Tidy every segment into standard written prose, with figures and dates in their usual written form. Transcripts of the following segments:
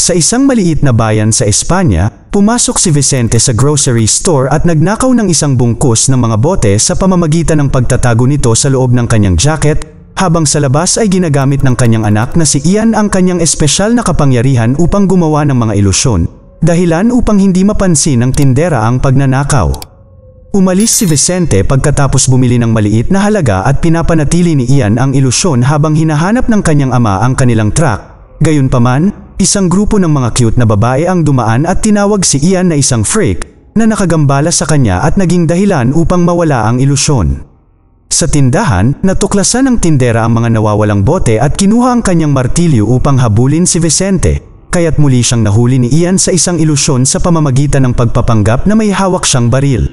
Sa isang maliit na bayan sa Espanya, pumasok si Vicente sa grocery store at nagnakaw ng isang bungkus ng mga bote sa pamamagitan ng pagtatago nito sa loob ng kanyang jacket, habang sa labas ay ginagamit ng kanyang anak na si Ian ang kanyang espesyal na kapangyarihan upang gumawa ng mga ilusyon, dahilan upang hindi mapansin ng tindera ang pagnanakaw. Umalis si Vicente pagkatapos bumili ng maliit na halaga at pinapanatili ni Ian ang ilusyon habang hinahanap ng kanyang ama ang kanilang truck. Gayunpaman, isang grupo ng mga cute na babae ang dumaan at tinawag si Ian na isang freak na nakagambala sa kanya at naging dahilan upang mawala ang ilusyon. Sa tindahan, natuklasan ng tindera ang mga nawawalang bote at kinuha ang kanyang martilyo upang habulin si Vicente, kaya't muli siyang nahuli ni Ian sa isang ilusyon sa pamamagitan ng pagpapanggap na may hawak siyang baril.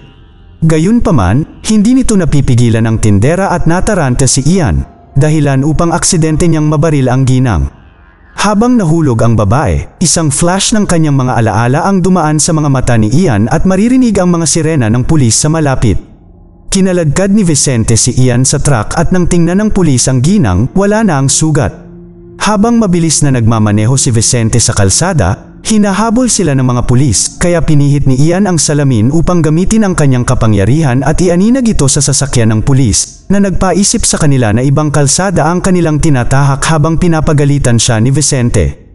Gayunpaman, hindi nito napipigilan ang tindera at nataranta si Ian, dahilan upang aksidente niyang mabaril ang ginang. Habang nahulog ang babae, isang flash ng kanyang mga alaala ang dumaan sa mga mata ni Ian at maririnig ang mga sirena ng pulis sa malapit. Kinaladkad ni Vicente si Ian sa truck at nang tingnan ng pulis ang ginang, wala na ang sugat. Habang mabilis na nagmamaneho si Vicente sa kalsada, hinahabol sila ng mga pulis, kaya pinihit ni Ian ang salamin upang gamitin ang kanyang kapangyarihan at ianinag ito sa sasakyan ng pulis, na nagpaisip sa kanila na ibang kalsada ang kanilang tinatahak habang pinapagalitan siya ni Vicente.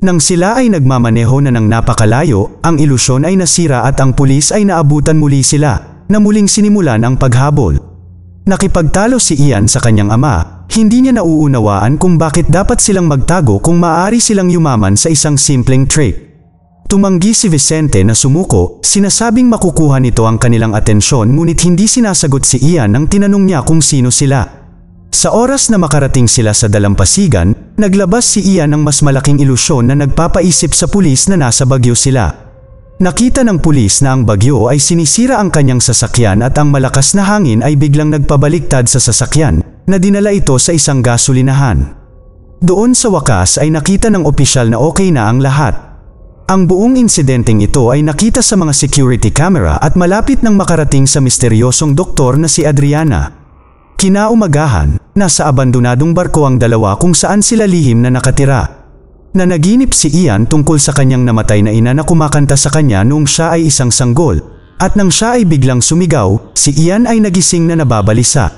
Nang sila ay nagmamaneho na ng napakalayo, ang ilusyon ay nasira at ang pulis ay naabutan muli sila, na muling sinimulan ang paghabol. Nakipagtalo si Ian sa kanyang ama, hindi niya nauunawaan kung bakit dapat silang magtago kung maaari silang yumaman sa isang simpleng trick. Tumanggi si Vicente na sumuko, sinasabing makukuha nito ang kanilang atensyon ngunit hindi sinasagot si Ian nang tinanong niya kung sino sila. Sa oras na makarating sila sa dalampasigan, naglabas si Ian ng mas malaking ilusyon na nagpapaisip sa pulis na nasa bagyo sila. Nakita ng pulis na ang bagyo ay sinisira ang kanyang sasakyan at ang malakas na hangin ay biglang nagpabaliktad sa sasakyan, na dinala ito sa isang gasolinahan. Doon sa wakas ay nakita ng opisyal na okay na ang lahat. Ang buong insidenteng ito ay nakita sa mga security camera at malapit nang makarating sa misteryosong doktor na si Adriana. Kinaumagahan, nasa abandonadong barko ang dalawa kung saan sila lihim na nakatira. Nanaginip si Ian tungkol sa kanyang namatay na ina na kumakanta sa kanya noong siya ay isang sanggol, at nang siya ay biglang sumigaw, si Ian ay nagising na nababalisa.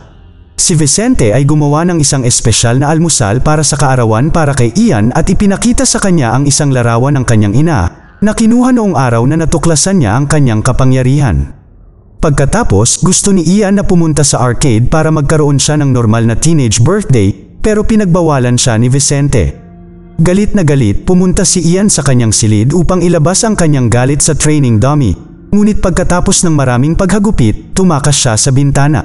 Si Vicente ay gumawa ng isang espesyal na almusal para sa kaarawan para kay Ian at ipinakita sa kanya ang isang larawan ng kanyang ina, na kinuha noong araw na natuklasan niya ang kanyang kapangyarihan. Pagkatapos, gusto ni Ian na pumunta sa arcade para magkaroon siya ng normal na teenage birthday, pero pinagbawalan siya ni Vicente. Galit na galit, pumunta si Ian sa kanyang silid upang ilabas ang kanyang galit sa training dummy. Ngunit pagkatapos ng maraming paghagupit, tumakas siya sa bintana.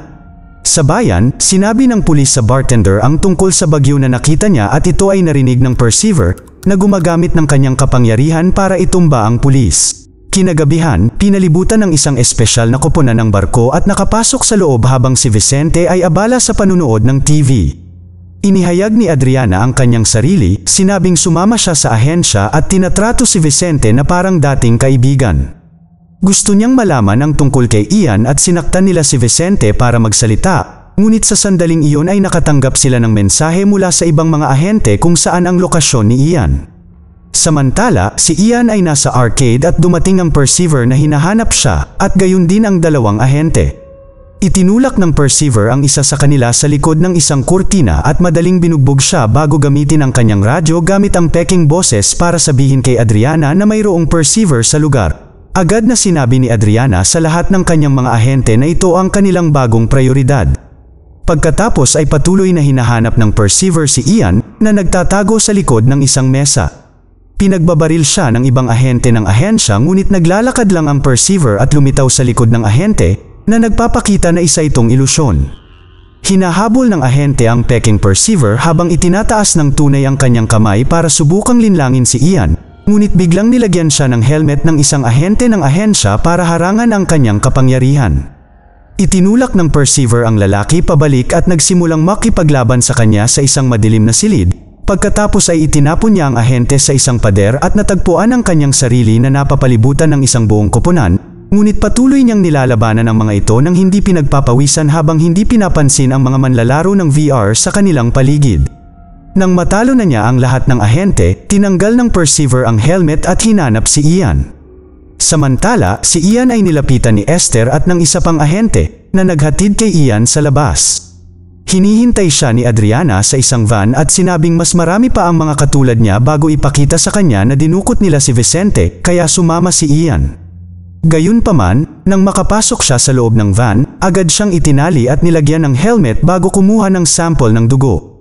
Sa bayan, sinabi ng pulis sa bartender ang tungkol sa bagyo na nakita niya at ito ay narinig ng perceiver na gumagamit ng kanyang kapangyarihan para itumba ang pulis. Kinagabihan, pinalibutan ng isang espesyal na koponan ng barko at nakapasok sa loob habang si Vicente ay abala sa panunood ng TV. Inihayag ni Adriana ang kanyang sarili, sinabing sumama siya sa ahensya at tinatrato si Vicente na parang dating kaibigan. Gusto niyang malaman ang tungkol kay Ian at sinaktan nila si Vicente para magsalita, ngunit sa sandaling iyon ay nakatanggap sila ng mensahe mula sa ibang mga ahente kung saan ang lokasyon ni Ian. Samantala, si Ian ay nasa arcade at dumating ang perceiver na hinahanap siya at gayon din ang dalawang ahente. Itinulak ng perceiver ang isa sa kanila sa likod ng isang kurtina at madaling binugbog siya bago gamitin ang kanyang radyo gamit ang peking boses para sabihin kay Adriana na mayroong perceiver sa lugar. Agad na sinabi ni Adriana sa lahat ng kanyang mga ahente na ito ang kanilang bagong prioridad. Pagkatapos ay patuloy na hinahanap ng perceiver si Ian na nagtatago sa likod ng isang mesa. Pinagbabaril siya ng ibang ahente ng ahensya ngunit naglalakad lang ang perceiver at lumitaw sa likod ng ahente na nagpapakita na isa itong ilusyon. Hinahabol ng ahente ang peking perceiver habang itinataas ng tunay ang kanyang kamay para subukang linlangin si Ian, ngunit biglang nilagyan siya ng helmet ng isang ahente ng ahensya para harangan ang kanyang kapangyarihan. Itinulak ng perceiver ang lalaki pabalik at nagsimulang makipaglaban sa kanya sa isang madilim na silid, pagkatapos ay itinapon niya ang ahente sa isang pader at natagpuan ang kanyang sarili na napapalibutan ng isang buong koponan. Ngunit patuloy niyang nilalabanan ang mga ito nang hindi pinagpapawisan habang hindi pinapansin ang mga manlalaro ng VR sa kanilang paligid. Nang matalo na niya ang lahat ng ahente, tinanggal ng Perceiver ang helmet at hinanap si Ian. Samantala, si Ian ay nilapitan ni Esther at ng isa pang ahente na naghatid kay Ian sa labas. Hinihintay siya ni Adriana sa isang van at sinabing mas marami pa ang mga katulad niya bago ipakita sa kanya na dinukot nila si Vicente kaya sumama si Ian. Gayunpaman, nang makapasok siya sa loob ng van, agad siyang itinali at nilagyan ng helmet bago kumuha ng sample ng dugo.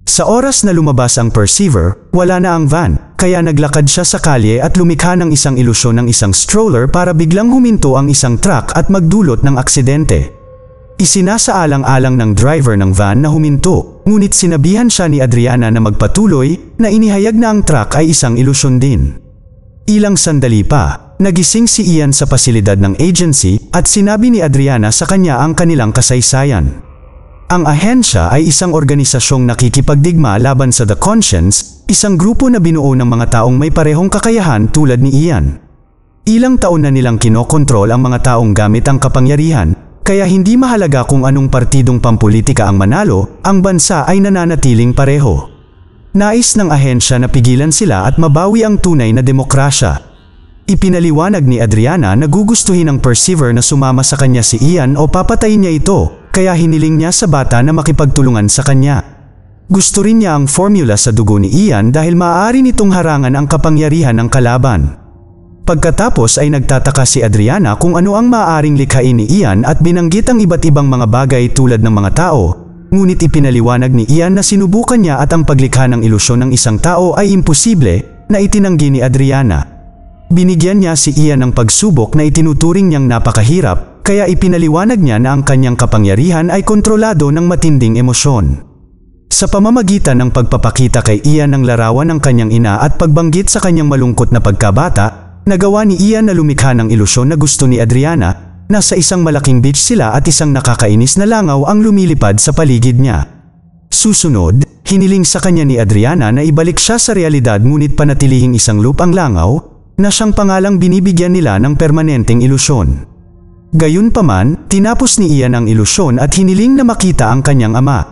Sa oras na lumabas ang Perceiver, wala na ang van, kaya naglakad siya sa kalye at lumikha ng isang ilusyon ng isang stroller para biglang huminto ang isang truck at magdulot ng aksidente. Isinasaalang-alang ng driver ng van na huminto, ngunit sinabihan siya ni Adriana na magpatuloy na inihayag na ang truck ay isang ilusyon din. Ilang sandali pa, nagising si Ian sa pasilidad ng agency at sinabi ni Adriana sa kanya ang kanilang kasaysayan. Ang ahensya ay isang organisasyong nakikipagdigma laban sa The Conscience, isang grupo na binuo ng mga taong may parehong kakayahan tulad ni Ian. Ilang taon na nilang kinokontrol ang mga taong gamit ang kapangyarihan, kaya hindi mahalaga kung anong partidong pampolitika ang manalo, ang bansa ay nananatiling pareho. Nais ng ahensya na pigilan sila at mabawi ang tunay na demokrasya. Ipinaliwanag ni Adriana na gugustuhin ng Perceiver na sumama sa kanya si Ian o papatayin niya ito, kaya hiniling niya sa bata na makipagtulungan sa kanya. Gusto rin niya ang formula sa dugo ni Ian dahil maaari nitong harangan ang kapangyarihan ng kalaban. Pagkatapos ay nagtataka si Adriana kung ano ang maaaring likhain ni Ian at binanggit ang iba't ibang mga bagay tulad ng mga tao. Ngunit ipinaliwanag ni Ian na sinubukan niya at ang paglikha ng ilusyon ng isang tao ay imposible, na itinanggi ni Adriana. Binigyan niya si Ian ng pagsubok na itinuturing niyang napakahirap, kaya ipinaliwanag niya na ang kanyang kapangyarihan ay kontrolado ng matinding emosyon. Sa pamamagitan ng pagpapakita kay Ian ng larawan ng kanyang ina at pagbanggit sa kanyang malungkot na pagkabata, nagawa ni Ian na lumikha ng ilusyon na gusto ni Adriana. Nasa isang malaking beach sila at isang nakakainis na langaw ang lumilipad sa paligid niya. Susunod, hiniling sa kanya ni Adriana na ibalik siya sa realidad ngunit panatilihing isang loop ang langaw, na siyang pangalang binibigyan nila ng permanenteng ilusyon. Gayunpaman, tinapos ni Ian ang ilusyon at hiniling na makita ang kanyang ama.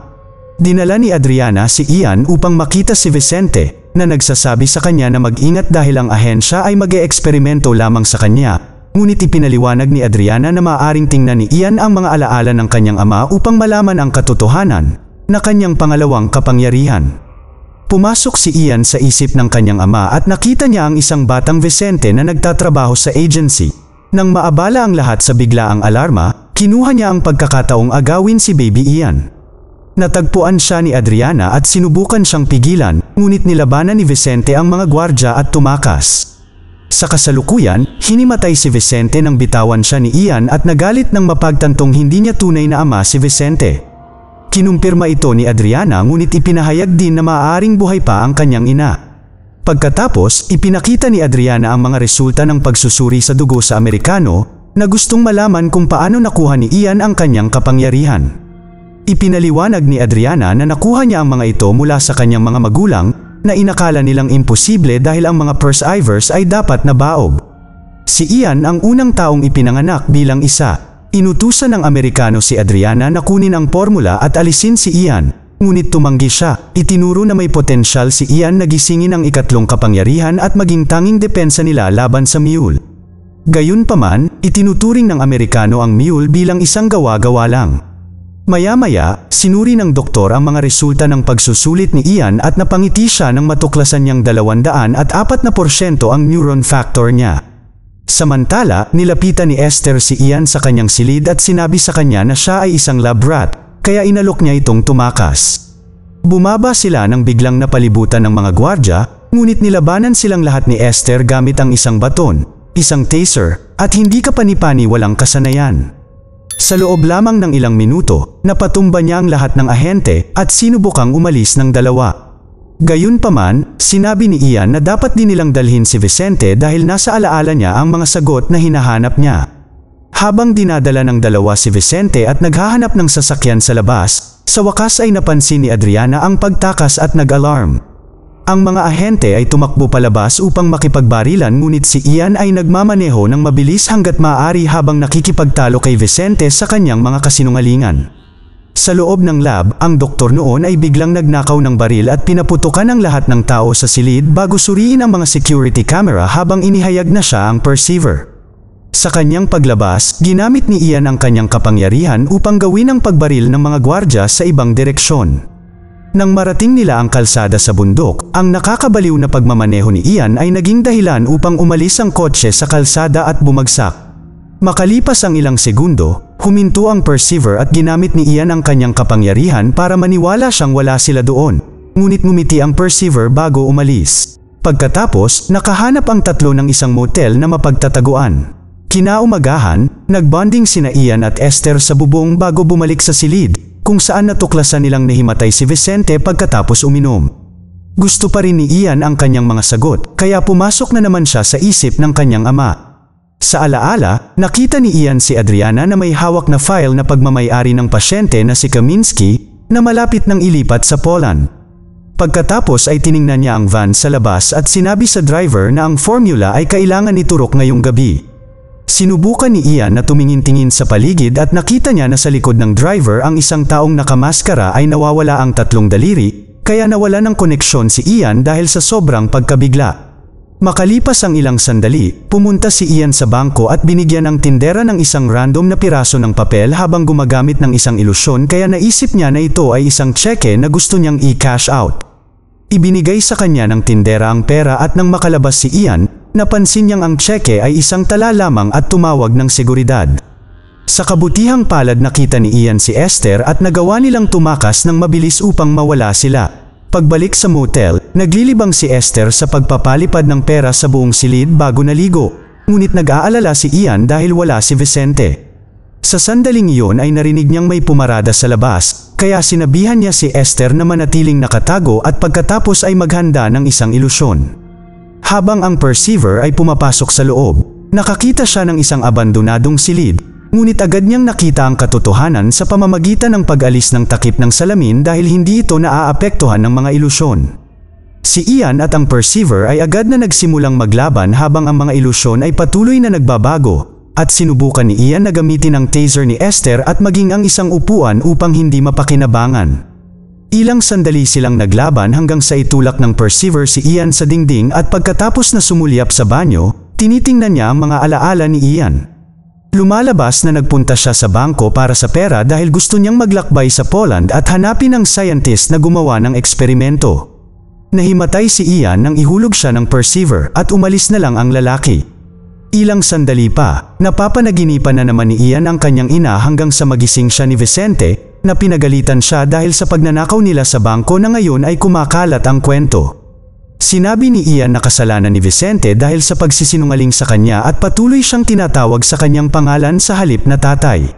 Dinala ni Adriana si Ian upang makita si Vicente, na nagsasabi sa kanya na mag-ingat dahil ang ahensya ay mag-eeksperimento lamang sa kanya. Ngunit ipinaliwanag ni Adriana na maaaring tingnan ni Ian ang mga alaala ng kanyang ama upang malaman ang katotohanan na kanyang pangalawang kapangyarihan. Pumasok si Ian sa isip ng kanyang ama at nakita niya ang isang batang Vicente na nagtatrabaho sa agency. Nang maabala ang lahat sa biglaang alarma, kinuha niya ang pagkakataong agawin si Baby Ian. Natagpuan siya ni Adriana at sinubukan siyang pigilan, ngunit nilabanan ni Vicente ang mga gwardya at tumakas. Sa kasalukuyan, hinimatay si Vicente nang bitawan siya ni Ian at nagalit nang mapagtantong hindi niya tunay na ama si Vicente. Kinumpirma ito ni Adriana ngunit ipinahayag din na maaaring buhay pa ang kanyang ina. Pagkatapos, ipinakita ni Adriana ang mga resulta ng pagsusuri sa dugo sa Amerikano na gustong malaman kung paano nakuha ni Ian ang kanyang kapangyarihan. Ipinaliwanag ni Adriana na nakuha niya ang mga ito mula sa kanyang mga magulang na inakala nilang imposible dahil ang mga Perceivers ay dapat na baog. Si Ian ang unang taong ipinanganak bilang isa. Inutusan ng Amerikano si Adriana na kunin ang formula at alisin si Ian, ngunit tumanggi siya. Itinuro na may potensyal si Ian na gisingin ang ikatlong kapangyarihan at maging tanging depensa nila laban sa Mule. Gayunpaman, itinuturing ng Amerikano ang Mule bilang isang gawa-gawa lang. Maya-maya, sinuri ng doktor ang mga resulta ng pagsusulit ni Ian at napangiti siya nang matuklasan niyang 204% ang neuron factor niya. Samantala, nilapitan ni Esther si Ian sa kanyang silid at sinabi sa kanya na siya ay isang lab rat, kaya inalok niya itong tumakas. Bumaba sila nang biglang napalibutan ng mga gwardya, ngunit nilabanan silang lahat ni Esther gamit ang isang baton, isang taser, at hindi kapani-pani walang kasanayan. Sa loob lamang ng ilang minuto, napatumba niya ang lahat ng ahente at sinubukang umalis ng dalawa. Gayunpaman, sinabi ni Ian na dapat din nilang dalhin si Vicente dahil nasa alaala niya ang mga sagot na hinahanap niya. Habang dinadala ng dalawa si Vicente at naghahanap ng sasakyan sa labas, sa wakas ay napansin ni Adriana ang pagtakas at nag-alarm. Ang mga ahente ay tumakbo palabas upang makipagbarilan ngunit si Ian ay nagmamaneho ng mabilis hanggat maaari habang nakikipagtalo kay Vicente sa kanyang mga kasinungalingan. Sa loob ng lab, ang doktor noon ay biglang nagnakaw ng baril at pinaputukan ang lahat ng tao sa silid bago suriin ang mga security camera habang inihayag na siya ang Perceiver. Sa kanyang paglabas, ginamit ni Ian ang kanyang kapangyarihan upang gawin ang pagbaril ng mga gwardya sa ibang direksyon. Nang marating nila ang kalsada sa bundok, ang nakakabaliw na pagmamaneho ni Ian ay naging dahilan upang umalis ang kotse sa kalsada at bumagsak. Makalipas ang ilang segundo, huminto ang Perceiver at ginamit ni Ian ang kanyang kapangyarihan para maniwala siyang wala sila doon. Ngunit ngumiti ang Perceiver bago umalis. Pagkatapos, nakahanap ang tatlo ng isang motel na mapagtataguan. Kinaumagahan, nagbonding sina Ian at Esther sa bubong bago bumalik sa silid, kung saan natuklasan nilang nahimatay si Vicente pagkatapos uminom. Gusto pa rin ni Ian ang kanyang mga sagot, kaya pumasok na naman siya sa isip ng kanyang ama. Sa alaala, nakita ni Ian si Adriana na may hawak na file na pagmamay-ari ng pasyente na si Kaminsky na malapit nang ilipat sa Poland. Pagkatapos ay tiningnan niya ang van sa labas at sinabi sa driver na ang formula ay kailangan iturok ngayong gabi. Sinubukan ni Ian na tumingin-tingin sa paligid at nakita niya na sa likod ng driver ang isang taong nakamaskara ay nawawala ang tatlong daliri, kaya nawala ng koneksyon si Ian dahil sa sobrang pagkabigla. Makalipas ang ilang sandali, pumunta si Ian sa bangko at binigyan ng tindera ng isang random na piraso ng papel habang gumagamit ng isang ilusyon kaya naisip niya na ito ay isang tseke na gusto niyang i-cash out. Ibinigay sa kanya ng tindera ang pera at nang makalabas si Ian, napansin niyang ang tseke ay isang tala lamang at tumawag ng seguridad. Sa kabutihang palad nakita ni Ian si Esther at nagawa nilang tumakas ng mabilis upang mawala sila. Pagbalik sa motel, naglilibang si Esther sa pagpapalipad ng pera sa buong silid bago naligo, ngunit nag-aalala si Ian dahil wala si Vicente. Sa sandaling iyon ay narinig niyang may pumarada sa labas, kaya sinabihan niya si Esther na manatiling nakatago at pagkatapos ay maghanda ng isang ilusyon. Habang ang Perceiver ay pumapasok sa loob, nakakita siya ng isang abandonadong silid, ngunit agad niyang nakita ang katotohanan sa pamamagitan ng pag-alis ng takip ng salamin dahil hindi ito naaapektuhan ng mga ilusyon. Si Ian at ang Perceiver ay agad na nagsimulang maglaban habang ang mga ilusyon ay patuloy na nagbabago, at sinubukan ni Ian na gamitin ang taser ni Esther at maging ang isang upuan upang hindi mapakinabangan. Ilang sandali silang naglaban hanggang sa itulak ng Perceiver si Ian sa dingding at pagkatapos na sumulyap sa banyo, tinitingnan niya ang mga alaala ni Ian. Lumalabas na nagpunta siya sa bangko para sa pera dahil gusto niyang maglakbay sa Poland at hanapin ang scientist na gumawa ng eksperimento. Nahimatay si Ian nang ihulog siya ng Perceiver at umalis na lang ang lalaki. Ilang sandali pa, napapanaginipan na naman ni Ian ang kanyang ina hanggang sa magising siya ni Vicente, na pinagalitan siya dahil sa pagnanakaw nila sa bangko na ngayon ay kumakalat ang kwento. Sinabi ni Ian na kasalanan ni Vicente dahil sa pagsisinungaling sa kanya at patuloy siyang tinatawag sa kanyang pangalan sa halip na tatay.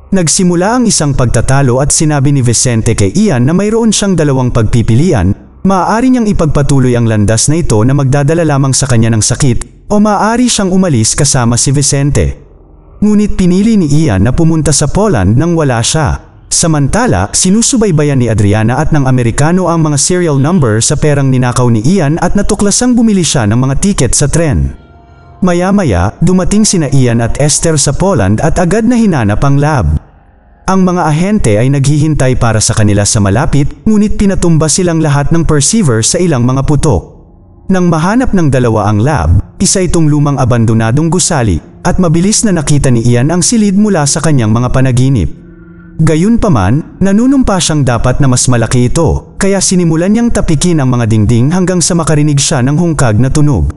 Nagsimula ang isang pagtatalo at sinabi ni Vicente kay Ian na mayroon siyang dalawang pagpipilian, maaari niyang ipagpatuloy ang landas na ito na magdadala lamang sa kanya ng sakit, o maaari siyang umalis kasama si Vicente. Ngunit pinili ni Ian na pumunta sa Poland nang wala siya. Samantala, sinusubaybayan ni Adriana at ng Amerikano ang mga serial number sa perang ninakaw ni Ian at natuklasang bumili siya ng mga tiket sa tren. Maya-maya, dumating sina Ian at Esther sa Poland at agad na hinanap ang lab. Ang mga ahente ay naghihintay para sa kanila sa malapit, ngunit pinatumba silang lahat ng Perceiver sa ilang mga putok. Nang mahanap ng dalawa ang lab, isa itong lumang abandonadong gusali, at mabilis na nakita ni Ian ang silid mula sa kanyang mga panaginip. Gayunpaman, nanunumpa siyang dapat na mas malaki ito, kaya sinimulan niyang tapikin ang mga dingding hanggang sa makarinig siya ng hungkag na tunog.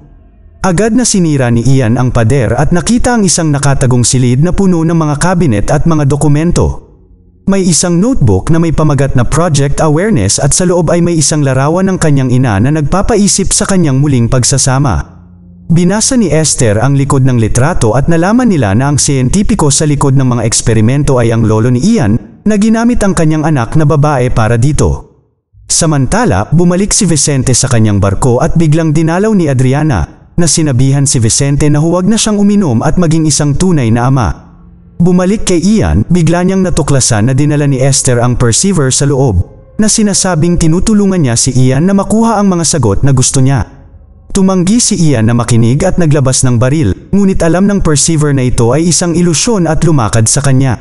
Agad na sinira ni Ian ang pader at nakita ang isang nakatagong silid na puno ng mga kabinet at mga dokumento. May isang notebook na may pamagat na Project Awareness at sa loob ay may isang larawan ng kanyang ina na nagpapaisip sa kanyang muling pagsasama. Binasa ni Esther ang likod ng litrato at nalaman nila na ang siyentipiko sa likod ng mga eksperimento ay ang lolo ni Ian, na ginamit ang kanyang anak na babae para dito. Samantala, bumalik si Vicente sa kanyang barko at biglang dinalaw ni Adriana, na sinabihan si Vicente na huwag na siyang uminom at maging isang tunay na ama. Bumalik kay Ian, bigla niyang natuklasan na dinala ni Esther ang Perceiver sa loob, na sinasabing tinutulungan niya si Ian na makuha ang mga sagot na gusto niya. Tumanggi si Ian na makinig at naglabas ng baril, ngunit alam ng Perceiver na ito ay isang ilusyon at lumakad sa kanya.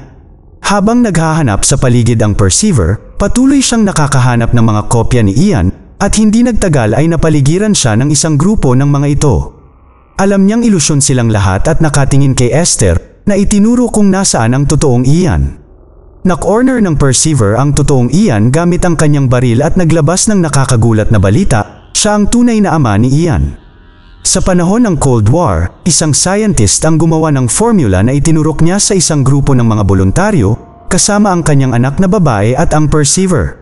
Habang naghahanap sa paligid ang Perceiver, patuloy siyang nakakahanap ng mga kopya ni Ian at hindi nagtagal ay napaligiran siya ng isang grupo ng mga ito. Alam niyang ilusyon silang lahat at nakatingin kay Esther na itinuro kung nasaan ang totoong Ian. Nak-corner ng Perceiver ang totoong Ian gamit ang kanyang baril at naglabas ng nakakagulat na balita, siya ang tunay na ama ni Ian. Sa panahon ng Cold War, isang scientist ang gumawa ng formula na itinurok niya sa isang grupo ng mga voluntaryo, kasama ang kanyang anak na babae at ang Perceiver.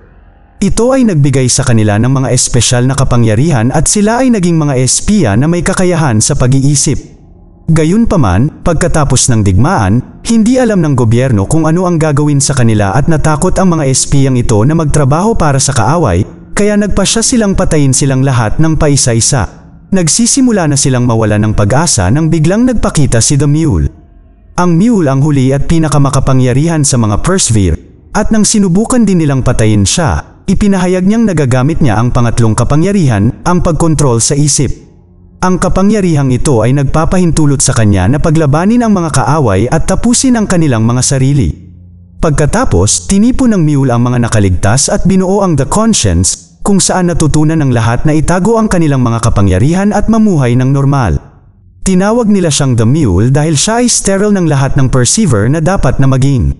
Ito ay nagbigay sa kanila ng mga espesyal na kapangyarihan at sila ay naging mga espiya na may kakayahan sa pag-iisip. Gayunpaman, pagkatapos ng digmaan, hindi alam ng gobyerno kung ano ang gagawin sa kanila at natakot ang mga espiyang ito na magtrabaho para sa kaaway, kaya nagpasya silang patayin silang lahat ng paisa-isa. Nagsisimula na silang mawala ng pag-asa nang biglang nagpakita si The Mule. Ang Mule ang huli at pinakamakapangyarihan sa mga Perceiver, at nang sinubukan din nilang patayin siya, ipinahayag niyang nagagamit niya ang pangatlong kapangyarihan, ang pagkontrol sa isip. Ang kapangyarihang ito ay nagpapahintulot sa kanya na paglabanin ang mga kaaway at tapusin ang kanilang mga sarili. Pagkatapos, tinipon ng Mule ang mga nakaligtas at binuo ang The Conscience, kung saan natutunan ng lahat na itago ang kanilang mga kapangyarihan at mamuhay ng normal. Tinawag nila siyang The Mule dahil siya ay sterile ng lahat ng Perceiver na dapat na maging.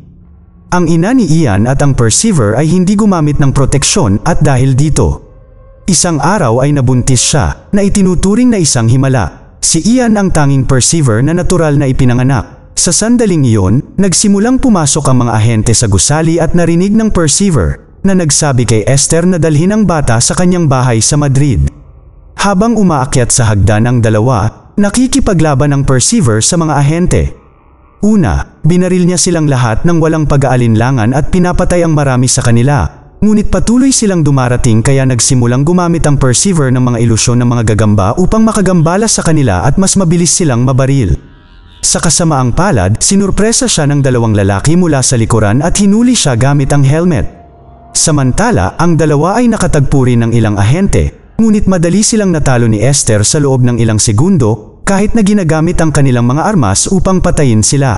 Ang ina ni Ian at ang Perceiver ay hindi gumamit ng proteksyon at dahil dito, isang araw ay nabuntis siya, na itinuturing na isang himala. Si Ian ang tanging Perceiver na natural na ipinanganak. Sa sandaling iyon, nagsimulang pumasok ang mga ahente sa gusali at narinig ng Perceiver na nagsabi kay Esther na dalhin ang bata sa kanyang bahay sa Madrid. Habang umaakyat sa hagdan ang dalawa, nakikipaglaban ang Perceiver sa mga ahente. Una, binaril niya silang lahat ng walang pag-aalinlangan at pinapatay ang marami sa kanila. Ngunit patuloy silang dumarating kaya nagsimulang gumamit ang Perceiver ng mga ilusyon ng mga gagamba upang makagambala sa kanila at mas mabilis silang mabaril. Sa kasamaang palad, sinurpresa siya ng dalawang lalaki mula sa likuran at hinuli siya gamit ang helmet. Samantala, ang dalawa ay nakatagpo rin ng ilang ahente, ngunit madali silang natalo ni Esther sa loob ng ilang segundo kahit na ginagamit ang kanilang mga armas upang patayin sila.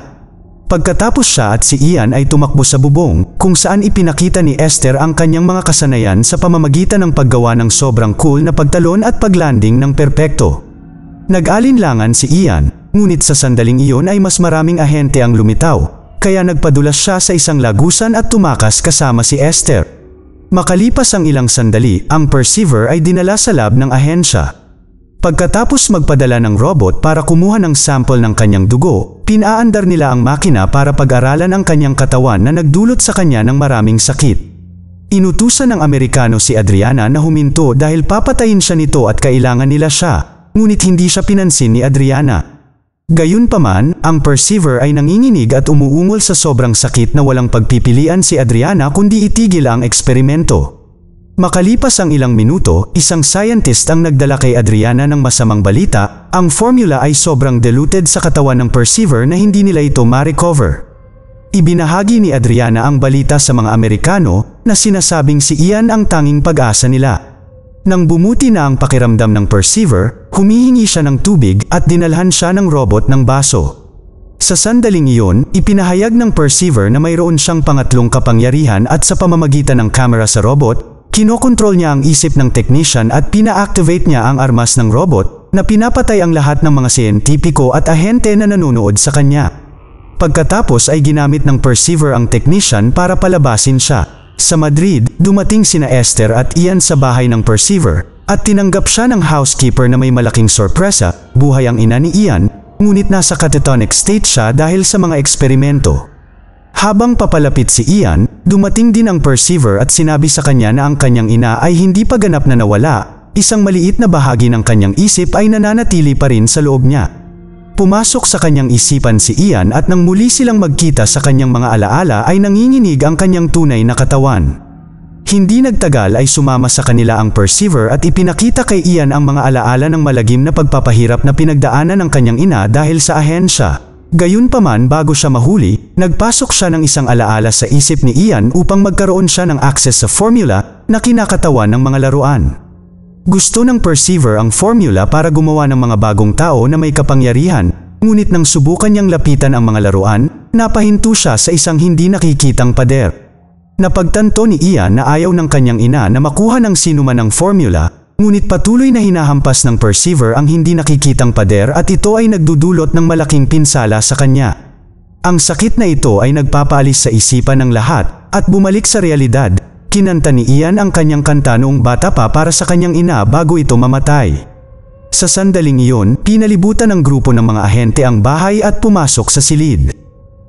Pagkatapos siya at si Ian ay tumakbo sa bubong, kung saan ipinakita ni Esther ang kanyang mga kasanayan sa pamamagitan ng paggawa ng sobrang cool na pagtalon at paglanding ng perpekto. Nag-alinlangan si Ian, ngunit sa sandaling iyon ay mas maraming ahente ang lumitaw. Kaya nagpadulas siya sa isang lagusan at tumakas kasama si Esther. Makalipas ang ilang sandali, ang Perceiver ay dinala sa lab ng ahensya. Pagkatapos magpadala ng robot para kumuha ng sample ng kanyang dugo, pinaandar nila ang makina para pag-aralan ang kanyang katawan na nagdulot sa kanya ng maraming sakit. Inutusan ng Amerikano si Adriana na huminto dahil papatayin siya nito at kailangan nila siya, ngunit hindi siya pinansin ni Adriana. Gayunpaman, ang Perceiver ay nanginginig at umuungol sa sobrang sakit na walang pagpipilian si Adriana kundi itigil ang eksperimento. Makalipas ang ilang minuto, isang scientist ang nagdala kay Adriana ng masamang balita, ang formula ay sobrang diluted sa katawan ng Perceiver na hindi nila ito ma-recover. Ibinahagi ni Adriana ang balita sa mga Amerikano na sinasabing si Ian ang tanging pag-asa nila. Nang bumuti na ang pakiramdam ng Perceiver, humihingi siya ng tubig at dinalhan siya ng robot ng baso. Sa sandaling iyon, ipinahayag ng Perceiver na mayroon siyang pangatlong kapangyarihan at sa pamamagitan ng camera sa robot, kinokontrol niya ang isip ng technician at pina-activate niya ang armas ng robot na pinapatay ang lahat ng mga siyentipiko at ahente na nanonood sa kanya. Pagkatapos ay ginamit ng Perceiver ang technician para palabasin siya. Sa Madrid, dumating sina Esther at Ian sa bahay ng Perceiver at tinanggap siya ng housekeeper na may malaking sorpresa, buhay ang ina ni Ian, ngunit nasa catatonic state siya dahil sa mga eksperimento. Habang papalapit si Ian, dumating din ang Perceiver at sinabi sa kanya na ang kanyang ina ay hindi pa ganap na nawala, isang maliit na bahagi ng kanyang isip ay nananatili pa rin sa loob niya. Pumasok sa kanyang isipan si Ian at nang muli silang magkita sa kanyang mga alaala ay nanginginig ang kanyang tunay na katawan. Hindi nagtagal ay sumama sa kanila ang Perceiver at ipinakita kay Ian ang mga alaala ng malagim na pagpapahirap na pinagdaanan ng kanyang ina dahil sa ahensya. Gayunpaman bago siya mahuli, nagpasok siya ng isang alaala sa isip ni Ian upang magkaroon siya ng access sa formula na kinakatawan ng mga laruan. Gusto ng Perceiver ang formula para gumawa ng mga bagong tao na may kapangyarihan, ngunit nang subukan niyang lapitan ang mga laruan, napahinto siya sa isang hindi nakikitang pader. Napagtanto ni Ian na ayaw ng kanyang ina na makuha ng sinuman ang formula, ngunit patuloy na hinahampas ng Perceiver ang hindi nakikitang pader at ito ay nagdudulot ng malaking pinsala sa kanya. Ang sakit na ito ay nagpapaalis sa isipan ng lahat at bumalik sa realidad. Kinanta ni Ian ang kanyang kanta noong bata pa para sa kanyang ina bago ito mamatay. Sa sandaling iyon, pinalibutan ng grupo ng mga ahente ang bahay at pumasok sa silid.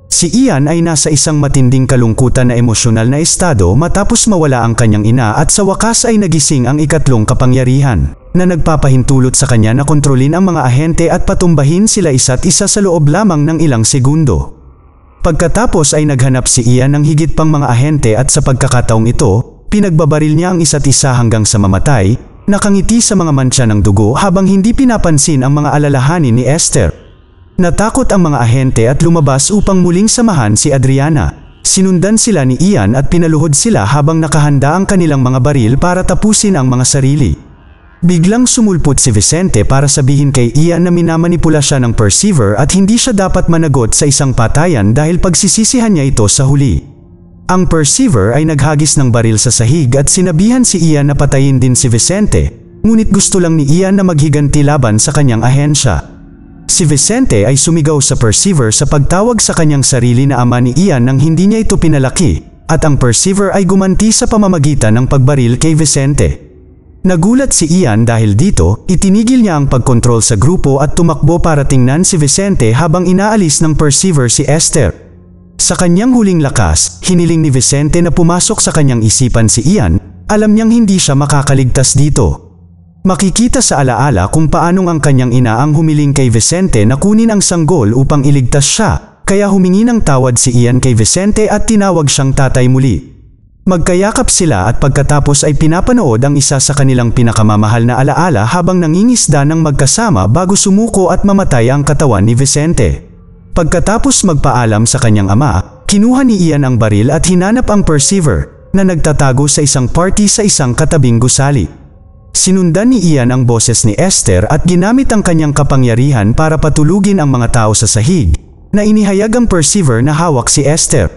Si Ian ay nasa isang matinding kalungkutan na emosyonal na estado matapos mawala ang kanyang ina at sa wakas ay nagising ang ikatlong kapangyarihan, na nagpapahintulot sa kanya na kontrolin ang mga ahente at patumbahin sila isa't isa sa loob lamang ng ilang segundo. Pagkatapos ay naghanap si Ian ng higit pang mga ahente at sa pagkakataong ito, pinagbabaril niya ang isa't isa hanggang sa mamatay, nakangiti sa mga mantsa ng dugo habang hindi pinapansin ang mga alalahanin ni Esther. Natakot ang mga ahente at lumabas upang muling samahan si Adriana. Sinundan sila ni Ian at pinaluhod sila habang nakahanda ang kanilang mga baril para tapusin ang mga sarili. Biglang sumulpot si Vicente para sabihin kay Ian na minamanipula siya ng Perceiver at hindi siya dapat managot sa isang patayan dahil pagsisisihan niya ito sa huli. Ang Perceiver ay naghagis ng baril sa sahig at sinabihan si Ian na patayin din si Vicente, ngunit gusto lang ni Ian na maghiganti laban sa kanyang ahensya. Si Vicente ay sumigaw sa Perceiver sa pagtawag sa kanyang sarili na ama ni Ian nang hindi niya ito pinalaki, at ang Perceiver ay gumanti sa pamamagitan ng pagbaril kay Vicente. Nagulat si Ian dahil dito, itinigil niya ang pagkontrol sa grupo at tumakbo para tingnan si Vicente habang inaalis ng Perceiver si Esther. Sa kanyang huling lakas, hiniling ni Vicente na pumasok sa kanyang isipan si Ian, alam niyang hindi siya makakaligtas dito. Makikita sa alaala kung paanong ang kanyang ina ang humiling kay Vicente na kunin ang sanggol upang iligtas siya, kaya humingi ng tawad si Ian kay Vicente at tinawag siyang tatay muli. Magkayakap sila at pagkatapos ay pinapanood ang isa sa kanilang pinakamamahal na alaala habang nangingisda ng magkasama bago sumuko at mamatay ang katawan ni Vicente. Pagkatapos magpaalam sa kanyang ama, kinuha ni Ian ang baril at hinanap ang Perceiver, na nagtatago sa isang party sa isang katabing gusali. Sinundan ni Ian ang boses ni Esther at ginamit ang kanyang kapangyarihan para patulugin ang mga tao sa sahig, na inihayag ang Perceiver na hawak si Esther.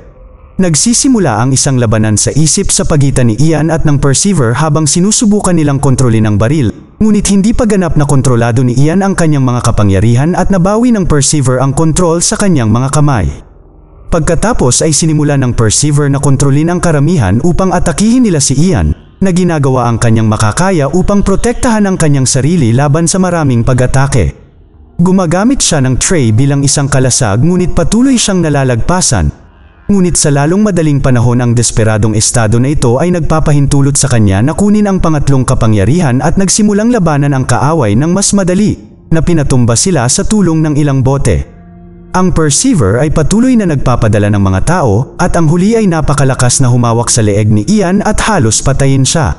Nagsisimula ang isang labanan sa isip sa pagitan ni Ian at ng Perceiver habang sinusubukan nilang kontrolin ang baril, ngunit hindi pa ganap na kontrolado ni Ian ang kanyang mga kapangyarihan at nabawi ng Perceiver ang kontrol sa kanyang mga kamay. Pagkatapos ay sinimula ng Perceiver na kontrolin ang karamihan upang atakihin nila si Ian, na ginagawa ang kanyang makakaya upang protektahan ang kanyang sarili laban sa maraming pag-atake. Gumagamit siya ng Trey bilang isang kalasag ngunit patuloy siyang nalalagpasan. Ngunit sa lalong madaling panahon ang desperadong estado na ito ay nagpapahintulot sa kanya na kunin ang pangatlong kapangyarihan at nagsimulang labanan ang kaaway ng mas madali, na pinatumba sila sa tulong ng ilang bote. Ang Perceiver ay patuloy na nagpapadala ng mga tao at ang huli ay napakalakas na humawak sa leeg ni Ian at halos patayin siya.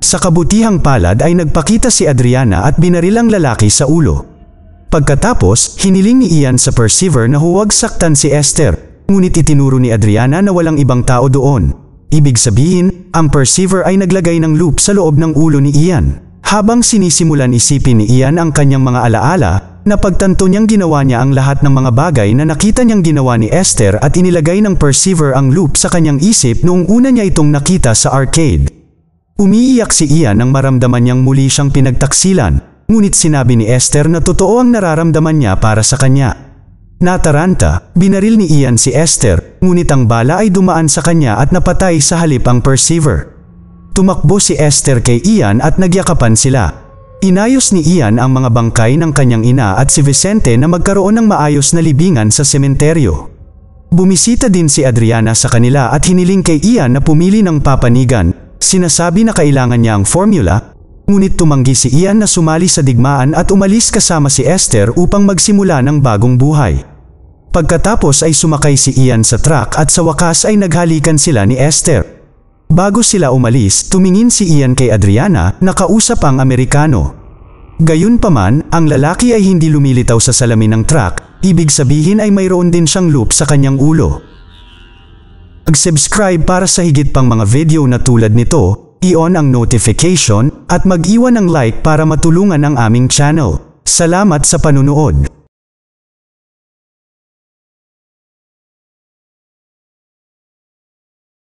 Sa kabutihang palad ay nagpakita si Adriana at binaril ang lalaki sa ulo. Pagkatapos, hiniling ni Ian sa Perceiver na huwag saktan si Esther, ngunit itinuro ni Adriana na walang ibang tao doon. Ibig sabihin, ang Perceiver ay naglagay ng loop sa loob ng ulo ni Ian. Habang sinisimulan isipin ni Ian ang kanyang mga alaala, napagtanto niyang ginawa niya ang lahat ng mga bagay na nakita niyang ginawa ni Esther at inilagay ng Perceiver ang loop sa kanyang isip noong una niya itong nakita sa arcade. Umiiyak si Ian nang maramdaman niyang muli siyang pinagtaksilan, ngunit sinabi ni Esther na totoo ang nararamdaman niya para sa kanya. Nataranta, binaril ni Ian si Esther, ngunit ang bala ay dumaan sa kanya at napatay sa halip ang Perceiver. Tumakbo si Esther kay Ian at nagyakapan sila. Inayos ni Ian ang mga bangkay ng kanyang ina at si Vicente na magkaroon ng maayos na libingan sa sementeryo. Bumisita din si Adriana sa kanila at hiniling kay Ian na pumili ng papanigan. Sinasabi na kailangan niya ang formula, ngunit tumanggi si Ian na sumali sa digmaan at umalis kasama si Esther upang magsimula ng bagong buhay. Pagkatapos ay sumakay si Ian sa truck at sa wakas ay naghalikan sila ni Esther. Bago sila umalis, tumingin si Ian kay Adriana na kausap ang Amerikano. Gayunpaman, ang lalaki ay hindi lumilitaw sa salamin ng truck, ibig sabihin ay mayroon din siyang loop sa kanyang ulo. Mag-subscribe para sa higit pang mga video na tulad nito, i-on ang notification, at mag-iwan ng like para matulungan ang aming channel. Salamat sa panunood.